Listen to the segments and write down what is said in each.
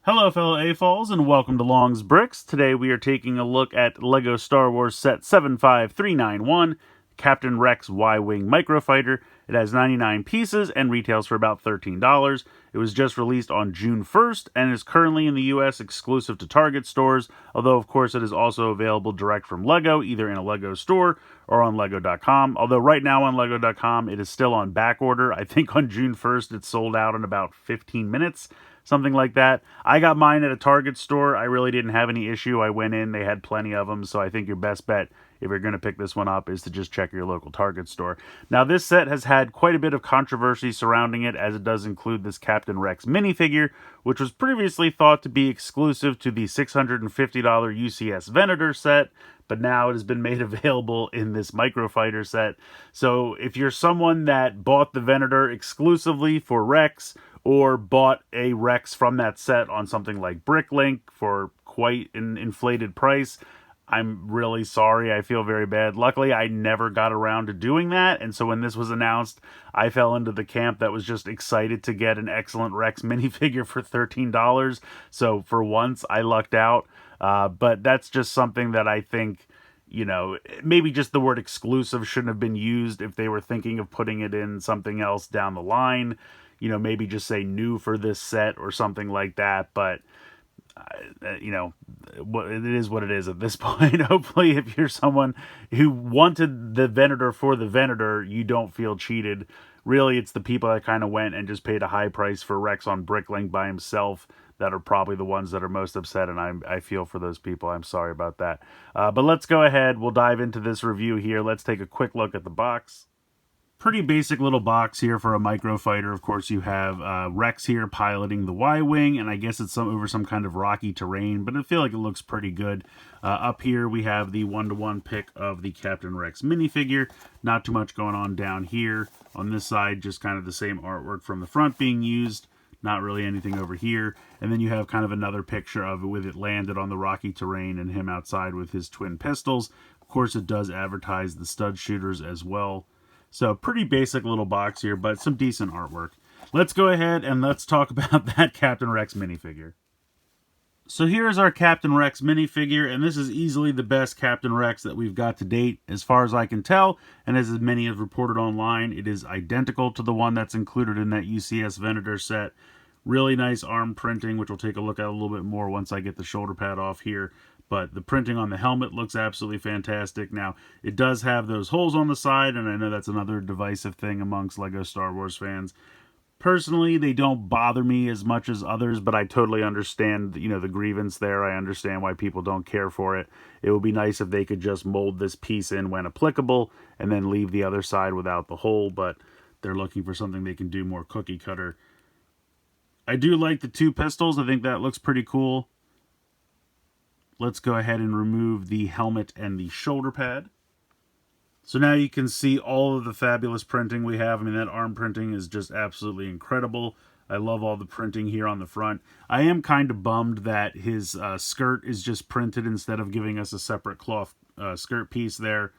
Hello, fellow AFOLs, and welcome to Long's Bricks. Today we are taking a look at LEGO Star Wars Set 75391, Captain Rex Y-Wing Microfighter. It has 99 pieces and retails for about $13. It was just released on June 1st and is currently in the US exclusive to Target stores, although of course it is also available direct from LEGO, either in a LEGO store or on LEGO.com. Although right now on LEGO.com it is still on back order. I think on June 1st it sold out in about 15 minutes. Something like that. I got mine at a Target store. I really didn't have any issue. I went in, they had plenty of them, so I think your best bet if you're going to pick this one up is to just check your local Target store. Now, this set has had quite a bit of controversy surrounding it, as it does include this Captain Rex minifigure, which was previously thought to be exclusive to the $650 UCS Venator set, but now it has been made available in this Microfighter set. So if you're someone that bought the Venator exclusively for Rex, or bought a Rex from that set on something like Bricklink for quite an inflated price, I'm really sorry. I feel very bad. Luckily, I never got around to doing that, and so when this was announced, I fell into the camp that was just excited to get an excellent Rex minifigure for $13. So for once, I lucked out. But that's just something that I think, maybe just the word exclusive shouldn't have been used if they were thinking of putting it in something else down the line. Maybe just say new for this set or something like that. But, it is what it is at this point. Hopefully, if you're someone who wanted the Venator for the Venator, you don't feel cheated. Really, it's the people that kind of went and just paid a high price for Rex on Bricklink by himself that are probably the ones that are most upset, and I feel for those people. I'm sorry about that. But let's go ahead. We'll dive into this review here. Let's take a quick look at the box. Pretty basic little box here for a Microfighter. Of course, you have Rex here piloting the Y-Wing, and I guess it's over some kind of rocky terrain, but I feel like it looks pretty good. Up here, we have the one-to-one pick of the Captain Rex minifigure. Not too much going on down here. On this side, just kind of the same artwork from the front being used. Not really anything over here. And then you have kind of another picture of it with it landed on the rocky terrain and him outside with his twin pistols. Of course, it does advertise the stud shooters as well. So pretty basic little box here, but some decent artwork. Let's go ahead and let's talk about that Captain Rex minifigure. So here's our Captain Rex minifigure, and this is easily the best Captain Rex that we've got to date, as far as I can tell, and as many have reported online, it is identical to the one that's included in that UCS Venator set. Really nice arm printing, which we'll take a look at a little bit more once I get the shoulder pad off here. But the printing on the helmet looks absolutely fantastic. Now, it does have those holes on the side, and I know that's another divisive thing amongst LEGO Star Wars fans. Personally, they don't bother me as much as others, but I totally understand, the grievance there. I understand why people don't care for it. It would be nice if they could just mold this piece in when applicable, and then leave the other side without the hole, but they're looking for something they can do more cookie cutter. I do like the two pistols. I think that looks pretty cool. Let's go ahead and remove the helmet and the shoulder pad. So now you can see all of the fabulous printing we have. I mean, that arm printing is just absolutely incredible. I love all the printing here on the front. I am kind of bummed that his skirt is just printed instead of giving us a separate cloth skirt piece there.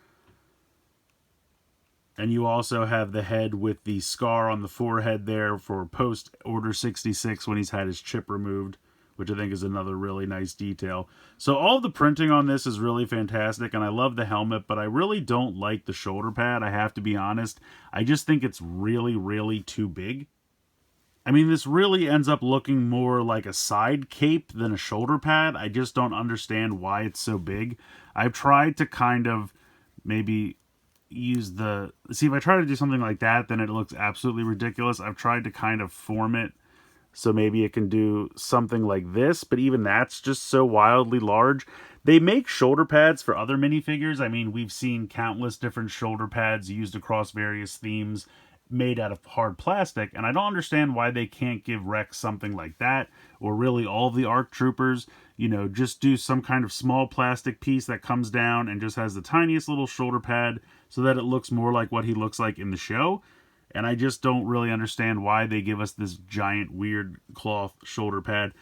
And you also have the head with the scar on the forehead there for post-Order 66 when he's had his chip removed, which I think is another really nice detail. So all the printing on this is really fantastic, and I love the helmet, but I really don't like the shoulder pad, I have to be honest. I just think it's really, really too big. I mean, this really ends up looking more like a side cape than a shoulder pad. I just don't understand why it's so big. I've tried to kind of maybe use see, if I try to do something like that, then it looks absolutely ridiculous. I've tried to kind of form it so maybe it can do something like this, but even that's just so wildly large. They make shoulder pads for other minifigures. I mean, we've seen countless different shoulder pads used across various themes made out of hard plastic, and I don't understand why they can't give Rex something like that, or really all the ARC Troopers. Just do some kind of small plastic piece that comes down and just has the tiniest little shoulder pad so that it looks more like what he looks like in the show. And I just don't really understand why they give us this giant, weird cloth shoulder pad.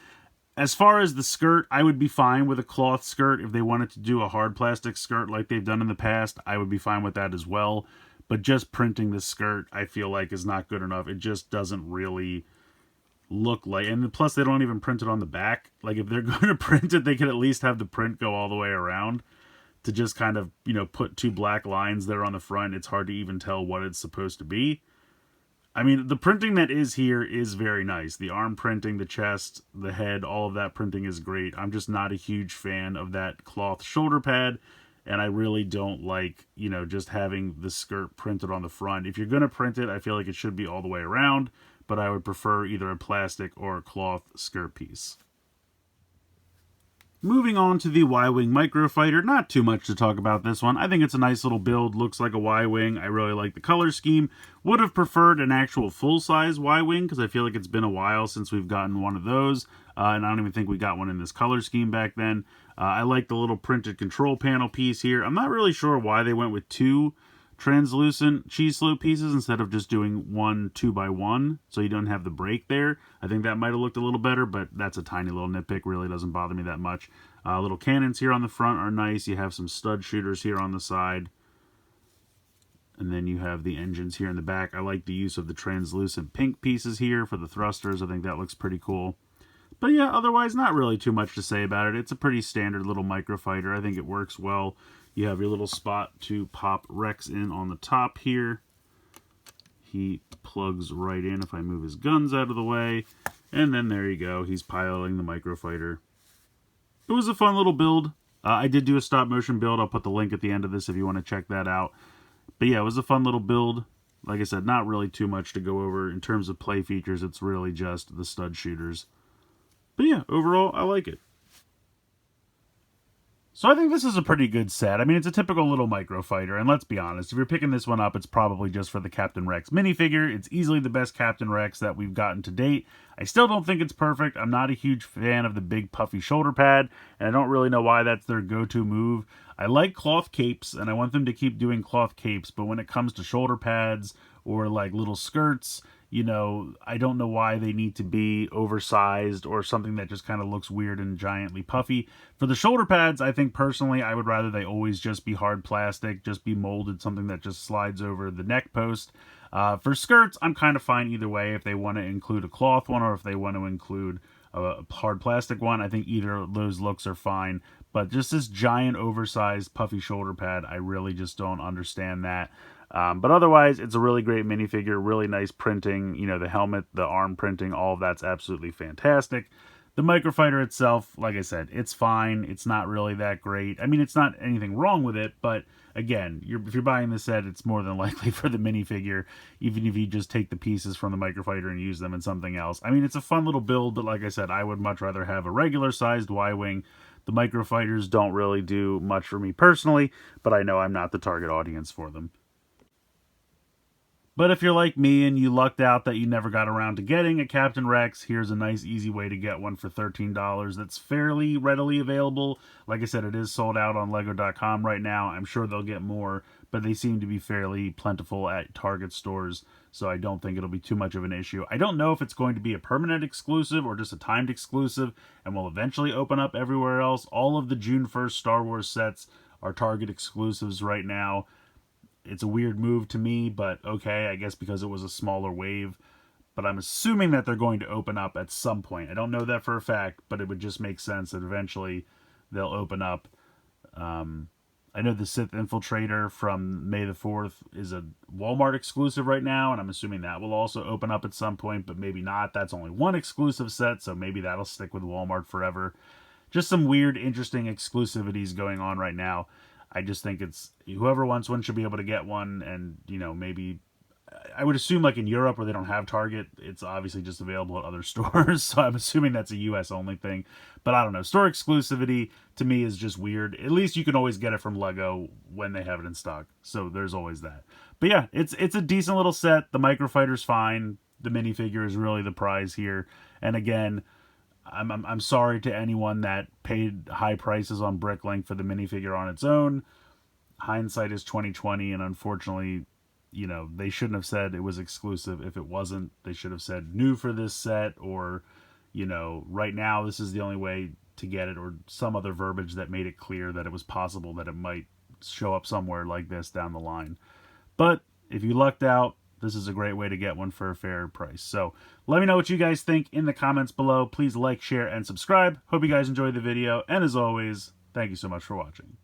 As far as the skirt, I would be fine with a cloth skirt. If they wanted to do a hard plastic skirt like they've done in the past, I would be fine with that as well. But just printing the skirt, I feel like, is not good enough. It just doesn't really look like. And plus, they don't even print it on the back. Like, if they're going to print it, they could at least have the print go all the way around. To just kind of, put two black lines there on the front, it's hard to even tell what it's supposed to be. I mean, the printing that is here is very nice. The arm printing, the chest, the head, all of that printing is great. I'm just not a huge fan of that cloth shoulder pad, and I really don't like, just having the skirt printed on the front. If you're going to print it, I feel like it should be all the way around, but I would prefer either a plastic or a cloth skirt piece. Moving on to the Y-Wing Microfighter, not too much to talk about this one. I think it's a nice little build, looks like a Y-Wing. I really like the color scheme. Would have preferred an actual full-size Y-Wing, because I feel like it's been a while since we've gotten one of those. And I don't even think we got one in this color scheme back then. I like the little printed control panel piece here. I'm not really sure why they went with two translucent cheese slope pieces instead of just doing one 2x1, so you don't have the break there. I think that might have looked a little better, but that's a tiny little nitpick. Really doesn't bother me that much. Little cannons here on the front are nice. You have some stud shooters here on the side, and then you have the engines here in the back. I like the use of the translucent pink pieces here for the thrusters. I think that looks pretty cool. But yeah, otherwise not really too much to say about it. It's a pretty standard little microfighter. I think it works well. You have your little spot to pop Rex in on the top here. He plugs right in if I move his guns out of the way. And then there you go. He's piloting the Microfighter. It was a fun little build. I did do a stop motion build. I'll put the link at the end of this if you want to check that out. But yeah, it was a fun little build. Like I said, not really too much to go over. In terms of play features, it's really just the stud shooters. But yeah, overall, I like it. So I think this is a pretty good set. I mean, it's a typical little Microfighter, and let's be honest, if you're picking this one up, it's probably just for the Captain Rex minifigure. It's easily the best Captain Rex that we've gotten to date. I still don't think it's perfect. I'm not a huge fan of the big puffy shoulder pad, and I don't really know why that's their go-to move. I like cloth capes, and I want them to keep doing cloth capes, but when it comes to shoulder pads or like little skirts, I don't know why they need to be oversized or something that just kind of looks weird and giantly puffy. For the shoulder pads, I think personally, I would rather they always just be hard plastic, just be molded, something that just slides over the neck post. For skirts, I'm kind of fine either way. If they want to include a cloth one or if they want to include a hard plastic one, I think either of those looks are fine. But just this giant oversized puffy shoulder pad, I really just don't understand that. But otherwise, it's a really great minifigure, really nice printing, the helmet, the arm printing, all of that's absolutely fantastic. The Microfighter itself, like I said, it's fine. It's not really that great. I mean, it's not anything wrong with it, but again, if you're buying this set, it's more than likely for the minifigure, even if you just take the pieces from the Microfighter and use them in something else. I mean, it's a fun little build, but like I said, I would much rather have a regular-sized Y-Wing. The Microfighters don't really do much for me personally, but I know I'm not the target audience for them. But if you're like me and you lucked out that you never got around to getting a Captain Rex, here's a nice easy way to get one for $13 that's fairly readily available. Like I said, it is sold out on Lego.com right now. I'm sure they'll get more, but they seem to be fairly plentiful at Target stores, so I don't think it'll be too much of an issue. I don't know if it's going to be a permanent exclusive or just a timed exclusive and will eventually open up everywhere else. All of the June 1st Star Wars sets are Target exclusives right now. It's a weird move to me, but okay, I guess because it was a smaller wave. But I'm assuming that they're going to open up at some point. I don't know that for a fact, but it would just make sense that eventually they'll open up. I know the Sith Infiltrator from May the 4th is a Walmart exclusive right now, and I'm assuming that will also open up at some point, but maybe not. That's only one exclusive set, so maybe that'll stick with Walmart forever. Just some weird, interesting exclusivities going on right now. I just think it's whoever wants one should be able to get one, and maybe I would assume like in Europe where they don't have Target, it's obviously just available at other stores. So I'm assuming that's a US only thing. But I don't know. Store exclusivity to me is just weird. At least you can always get it from Lego when they have it in stock. So there's always that. But yeah, it's a decent little set. The Microfighter's fine. The minifigure is really the prize here. And again, I'm sorry to anyone that paid high prices on Bricklink for the minifigure on its own. Hindsight is 2020, and unfortunately, they shouldn't have said it was exclusive if it wasn't. They should have said new for this set, or, right now this is the only way to get it, or some other verbiage that made it clear that it was possible that it might show up somewhere like this down the line. But if you lucked out, this is a great way to get one for a fair price. So let me know what you guys think in the comments below. Please like, share, and subscribe. Hope you guys enjoyed the video. And as always, thank you so much for watching.